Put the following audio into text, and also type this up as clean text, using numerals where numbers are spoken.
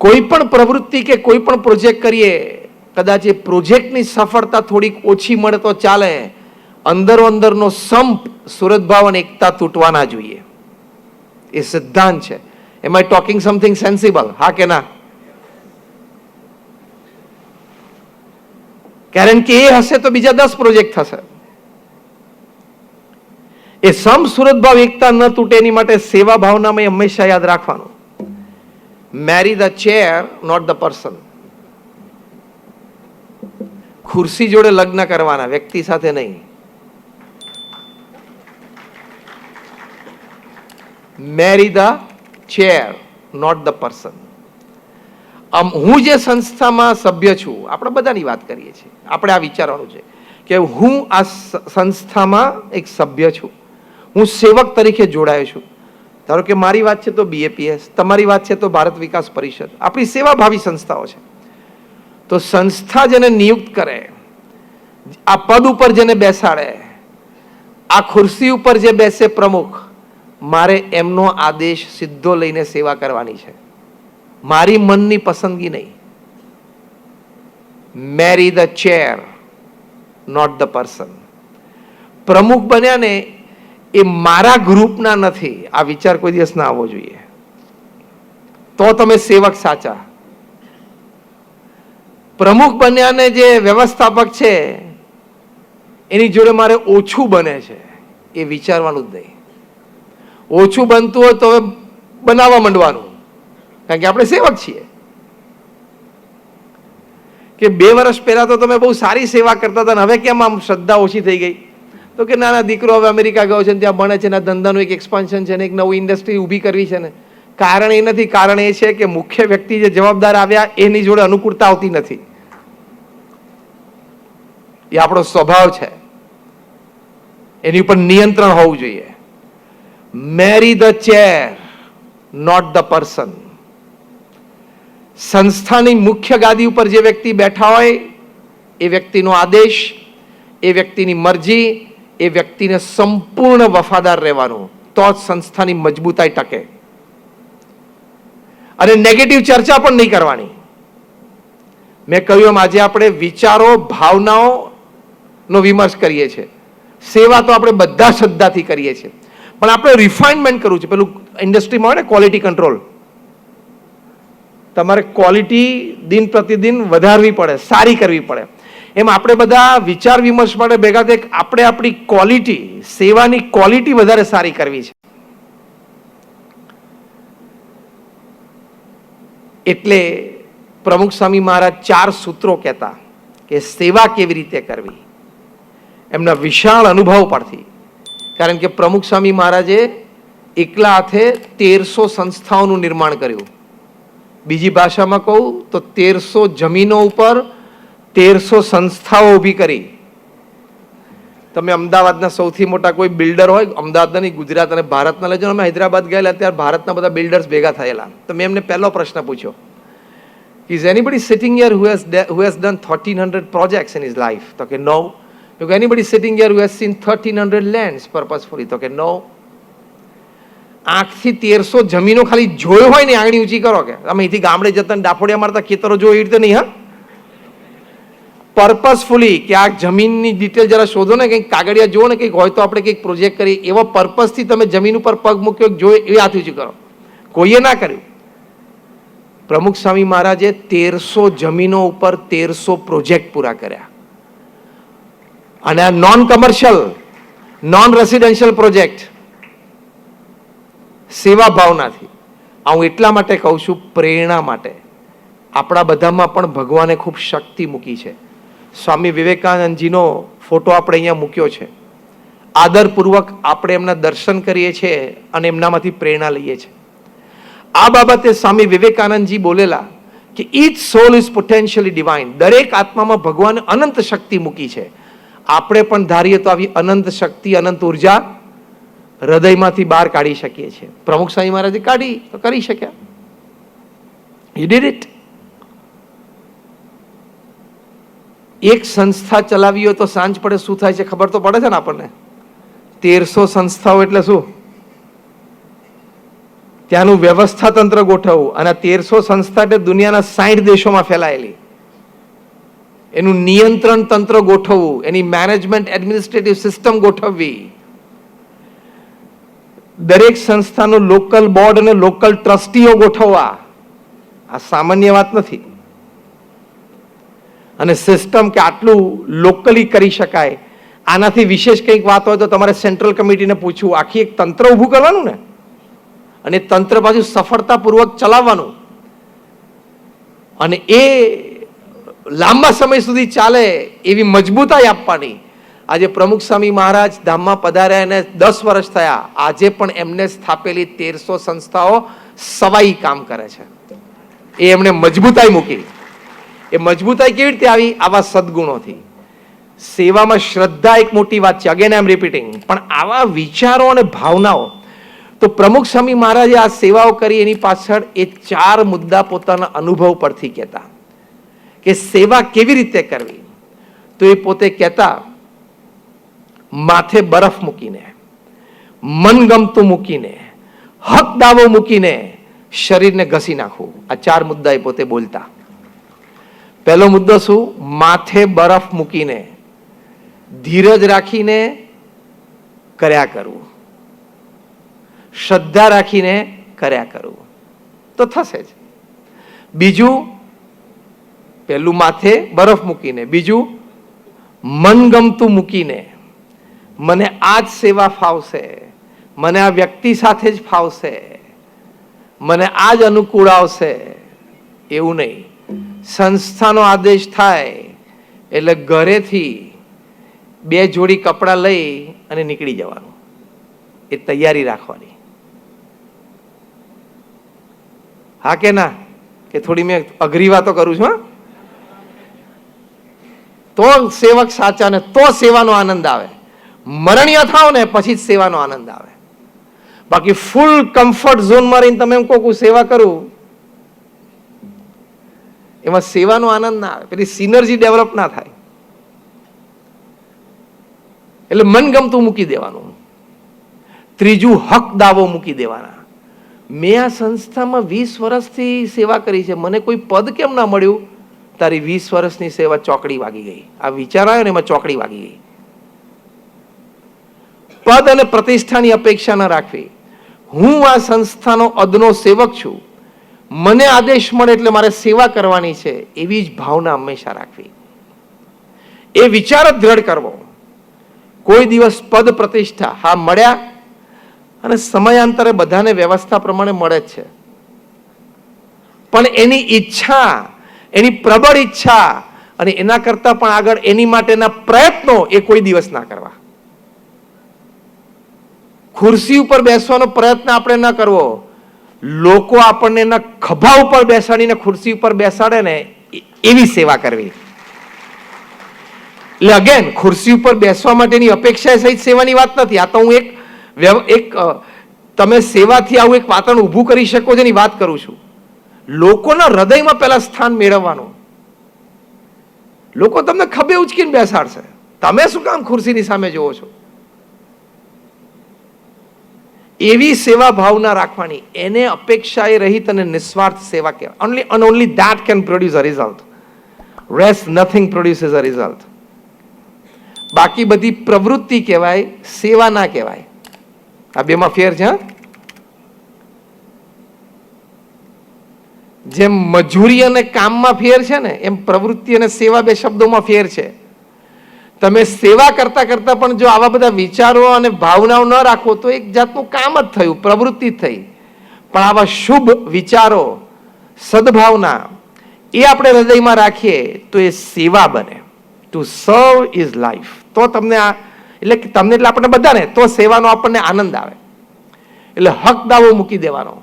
કોઈ પણ પ્રવૃત્તિ કે કોઈ પણ પ્રોજેક્ટ કરીએ, કદાચ એ પ્રોજેક્ટની સફળતા થોડીક ઓછી મળે તો ચાલે, અંદરો અંદરનો સંપ, સુરતભાવ અને એકતા તૂટવા ના જોઈએ. એ સિદ્ધાંત છે. એમ આઈ ટોકિંગ સમથિંગ સેન્સિબલ? હા કે ના? કારણ કે એ હશે તો બીજા 10 પ્રોજેક્ટ થશે. એ સમ સુરત ભાવ એકતા ન તૂટે એની માટે સેવા ભાવનામાં હંમેશા યાદ રાખવાનું, marry the chair not the person. ખુરશી જોડે લગ્ન કરવાના, વ્યક્તિ સાથે નહીં. Marry the chair not the person. હું જે સંસ્થામાં સભ્ય છું, આપણે બધાની વાત કરીએ છીએ, આપણે આ વિચારવાનું છે કે હું આ સંસ્થામાં એક સભ્ય છું, હું સેવક તરીકે જોડાયો છું. ધારો કે મારી વાત છે તો BAPS, તમારી વાત છે તો ભારત વિકાસ પરિષદ, આપણી સેવાભાવી સંસ્થાઓ છે. તો સંસ્થા જેને નિયુક્ત કરે, આ પદ ઉપર જેને બેસાડે, આ ખુરશી ઉપર જે બેસે પ્રમુખ, મારે એમનો આદેશ સીધો લઈને સેવા કરવાની છે, મારી મનની પસંદગી નહીં. Marry the chair not the person. પ્રમુખ બન્યા ને એ મારા ગ્રુપના નથી, આ વિચાર કોઈ દિવસ ના આવવો જોઈએ. તો તમે સેવક સાચા. પ્રમુખ બન્યા ને જે વ્યવસ્થાપક છે એની જોડે મારે ઓછું બને છે, એ વિચારવાનું જ નહીં. ઓછું બનતું હોય તો હવે બનાવવા માંડવાનું, કારણ કે આપણે સેવક છીએ. કે 2 વર્ષ પહેલા તો તમે બહુ સારી સેવા કરતા હતા, હવે કેમ આમ શ્રદ્ધા ઓછી થઈ ગઈ? તો કે નાના દીકરો હવે અમેરિકા ગયો છે, ત્યાં ભણે છે, ને ધંધાનું એક એક્સપાન્શન છે, ને એક નવું ઇન્ડસ્ટ્રી ઊભી કરવી છે. ને કારણ એ નથી, કારણ એ છે કે મુખ્ય વ્યક્તિ જે જવાબદાર આવ્યા એની જોડે અનુકૂળતા આવતી નથી. એ આપણો સ્વભાવ છે, એની ઉપર નિયંત્રણ હોવું જોઈએ. Marry the chair not the person. સંસ્થાની મુખ્ય ગાદી ઉપર જે વ્યક્તિ બેઠા હોય, એ વ્યક્તિનો આદેશ, એ વ્યક્તિની મરજી, એ વ્યક્તિને સંપૂર્ણ વફાદાર રહેવાનું, તો જ સંસ્થાની મજબૂતાઈ ટકે. અને નેગેટિવ ચર્ચા પણ નહીં કરવાની. મેં કહ્યું એમ આજે આપણે વિચારો, ભાવનાઓ નો વિમર્શ કરીએ છીએ. સેવા તો આપણે બધા શ્રદ્ધાથી કરીએ છીએ, પણ આપણે રિફાઇનમેન્ટ કરવું છે. પેલું ઇન્ડસ્ટ્રીમાં હોય ને ક્વોલિટી કંટ્રોલ, તમારે ક્વોલિટી દિન પ્રતિદિન વધારવી પડે, સારી કરવી પડે. એમ આપણે બધા વિચાર વિમર્શ માટે ભેગા થઈ આપણે આપણી ક્વોલિટી, સેવાની ક્વોલિટી વધારે સારી કરવી છે. એટલે પ્રમુખ સ્વામી મહારાજ 4 સૂત્રો કહેતા કે સેવા કેવી રીતે કરવી, એમના વિશાળ અનુભવ પરથી. કારણ કે પ્રમુખ સ્વામી મહારાજે એકલા હાથે 1300 સંસ્થાઓનું નિર્માણ કર્યું. બીજી ભાષામાં કહું તો 1300 જમીનો ઉપર 1300 સંસ્થાઓ ઊભી કરી. તમે અમદાવાદના સૌથી મોટા કોઈ બિલ્ડર હોય, અમદાવાદના નહીં, ગુજરાત અને ભારતના લેજો. અમે હૈદરાબાદ ગયેલા ત્યારે ભારતના બધા બિલ્ડર્સ ભેગા થયેલા. તો મેં એમને પહેલો પ્રશ્ન પૂછ્યો, is anybody sitting here who has done 1300 projects in his life? તો કે નો. Anybody sitting here who has seen 1300 lands purposefully? તો કે નો. આંખથી 1300 જમીનો ખાલી જોયો હોય ને, આંગળી ઊંચી કરો કે અમે અહીંથી ગામડે જતા ડાફોડિયા મારતા ખેતરો જોઈ, એ રીતે નહીં. હા, પર્પસફુલી કે આ જમીનની ડિટેલ જરા શોધો ને, કંઈક કાગળિયા જુઓ ને, કંઈક હોય તો આપણે કંઈક પ્રોજેક્ટ કરીએ, એવા પર્પસથી તમે જમીન ઉપર પગ મૂક્યો, જોયો, એ હાથ ઊંચી કરો. કોઈએ ના કર્યું. પ્રમુખ સ્વામી મહારાજે 1300 જમીનો ઉપર 1300 પ્રોજેક્ટ પૂરા કર્યા. અને આ non commercial, non residential project સેવા ભાવનાથી. આ હું એટલા માટે કહું છું, પ્રેરણા માટે. આપણા બધામાં પણ ભગવાને ખૂબ શક્તિ મૂકી છે. સ્વામી વિવેકાનંદજીનો ફોટો આપણે અહીંયા મૂક્યો છે. આદરપૂર્વક આપણે એમના દર્શન કરીએ છીએ અને એમનામાંથી પ્રેરણા લઈએ છીએ. આ બાબતે સ્વામી વિવેકાનંદજી બોલેલા કે each soul is potentially divine. દરેક આત્મામાં ભગવાને અનંત શક્તિ મૂકી છે. આપણે પણ ધારીએ તો આવી અનંત શક્તિ, અનંત ઉર્જા હૃદયમાંથી બહાર કાઢી શકીએ છીએ. પ્રમુખ સ્વામી મહારાજે કાઢી તો કરી શક્યા. He did it. એક સંસ્થા ચલાવી હોય તો સાંજ પડે શું થાય છે ખબર તો પડે છે ને આપણને. 1300 સંસ્થાઓ એટલે શું? ત્યાંનું વ્યવસ્થા તંત્ર ગોઠવવું. અને 1300 સંસ્થા એટલે દુનિયાના 60 દેશોમાં ફેલાયેલી. એનું નિયંત્રણ તંત્ર ગોઠવવું, એની મેનેજમેન્ટ એડમિનિસ્ટ્રેટિવ સિસ્ટમ ગોઠવવી, દરેક સંસ્થાનું લોકલ બોર્ડ અને લોકલ ટ્રસ્ટીઓ ગોઠવવા, આ સામાન્ય વાત નથી. અને સિસ્ટમ કે આટલું લોકલી કરી શકાય, આનાથી વિશેષ કંઈક વાત હોય તો તમારે સેન્ટ્રલ કમિટીને પૂછવું. આખી એક તંત્ર ઊભું કરવાનું ને, અને તંત્ર પાછું સફળતાપૂર્વક ચલાવવાનું, અને એ લાંબા સમય સુધી ચાલે એવી મજબૂતાઈ આપવાની. આજે પ્રમુખ સ્વામી મહારાજ ધામમાં પધાર્યા એને 10 વર્ષ થયા. આજે પણ એમને સ્થાપેલી 1300 સંસ્થાઓ સવાઈ કામ કરે છે. એ એમણે મજબૂતાઈ મૂકી. એ મજબૂતાઈ કેવી રીતે આવી? આવા સદગુણોથી. સેવામાં શ્રદ્ધા એક મોટી વાત છે, અગેન આઈ એમ રિપીટિંગ, પણ આવા વિચારો અને ભાવનાઓ. તો પ્રમુખ સ્વામી મહારાજે આ સેવાઓ કરી એની પાછળ એ 4 મુદ્દા પોતાના અનુભવ પરથી કહેતા કે સેવા કેવી રીતે કરવી. તો એ પોતે કહેતા, માથે બરફ મૂકીને, મનગમતું મૂકીને, હક દાવો મૂકીને શરીરને ઘસી નાખવું. આ 4 મુદ્દા એ પોતે બોલતા. પહેલો મુદ્દો શું? માથે બરફ મૂકીને ધીરજ રાખીને કર્યા કરવું, શ્રદ્ધા રાખીને કર્યા કરવું, તો થશે જ. બીજું, પહેલું માથે બરફ મૂકીને, બીજું મનગમતું મૂકીને, મને આ જ સેવા ફાવશે, મને આ વ્યક્તિ સાથે જ ફાવશે, મને આ જ અનુકૂળ આવશે, એવું નહીં. સંસ્થાનો આદેશ થાય એટલે ઘરેથી 2 જોડી કપડાં લઈ અને નીકળી જવાનું. એ તૈયારી રાખવાની. હા કે ના? કે થોડી મેં અઘરી વાતો કરું છું? તો સેવક સાચા ને તો સેવાનો આનંદ આવે. મરણીય થાવ ને પછી જ સેવાનો આનંદ આવે. બાકી ફૂલ કમ્ફર્ટ ઝોનમાં રહીને તમે એમ કહો સેવા કરું, એમાં સેવાનો આનંદ ના આવે, પેલી સિનર્જી ડેવલપ ના થાય. એટલે મનગમતું મૂકી દેવાનું. ત્રીજું, હક દાવો મૂકી દેવાના. મેં આ સંસ્થામાં 20 વર્ષથી સેવા કરી છે, મને કોઈ પદ કેમ ના મળ્યું? તારી 20 વર્ષની સેવા ચોકડી વાગી ગઈ. આ વિચાર આવ્યો ને એમાં ચોકડી વાગી ગઈ. પદ અને પ્રતિષ્ઠાની અપેક્ષા ન રાખવી. હું આ સંસ્થાનો અદનો સેવક છું, મને આદેશ મળે એટલે મારે સેવા કરવાની છે, એવી જ ભાવના હંમેશા રાખવી. એ વિચાર જ દ્રઢ કરવો. કોઈ દિવસ પદ પ્રતિષ્ઠા હા મળ્યા, અને સમયાંતરે બધાને વ્યવસ્થા પ્રમાણે મળે જ છે, પણ એની ઈચ્છા, એની પ્રબળ ઈચ્છા અને એના કરતા પણ આગળ એની માટેના પ્રયત્નો એ કોઈ દિવસ ના કરવા. ખુરશી ઉપર બેસવાનો પ્રયત્ન આપણે ન કરવો. લોકો આપણને એના ખભા ઉપર બેસાડીને ખુરશી ઉપર બેસાડે ને એવી સેવા કરવી. એટલે અગેન ખુરશી ઉપર બેસવા માટેની અપેક્ષા સહિત સેવાની વાત નથી. આ તો હું એક તમે સેવાથી આવું એક વાતાવરણ ઊભું કરી શકો છો એની વાત કરું છું. લોકોના હૃદયમાં પહેલા સ્થાન મેળવવાનું. લોકો તમને ખભે ઉચકીને બેસાડશે, તમે શું કામ ખુરશીની સામે જોવો છો? એવી સેવા ભાવના રાખવાની. એને અપેક્ષાએ રહિત અને નિસ્વાર્થ સેવા કહેવાય. only that can produce a result. Rest nothing produces a result. બાકી બધી પ્રવૃત્તિ કહેવાય, સેવા ના કહેવાય. આ બેમાં ફેર છે. જેમ મજૂરી અને કામમાં ફેર છે ને, એમ પ્રવૃત્તિ અને સેવા બે શબ્દોમાં ફેર છે. તમે સેવા કરતા કરતા પણ જો આવા બધા વિચારો અને ભાવનાઓ ન રાખો તો એક જાતનું કામ જ થયું, પ્રવૃત્તિ જ થઈ. પણ આવા શુભ વિચારો, સદભાવના એ આપણે હૃદયમાં રાખીએ તો એ સેવા બને. ટુ સર્વ ઇઝ લાઈફ. તો તમને આ એટલે આપણને બધાને તો સેવાનો આપણને આનંદ આવે. એટલે હક દાવો મૂકી દેવાનો.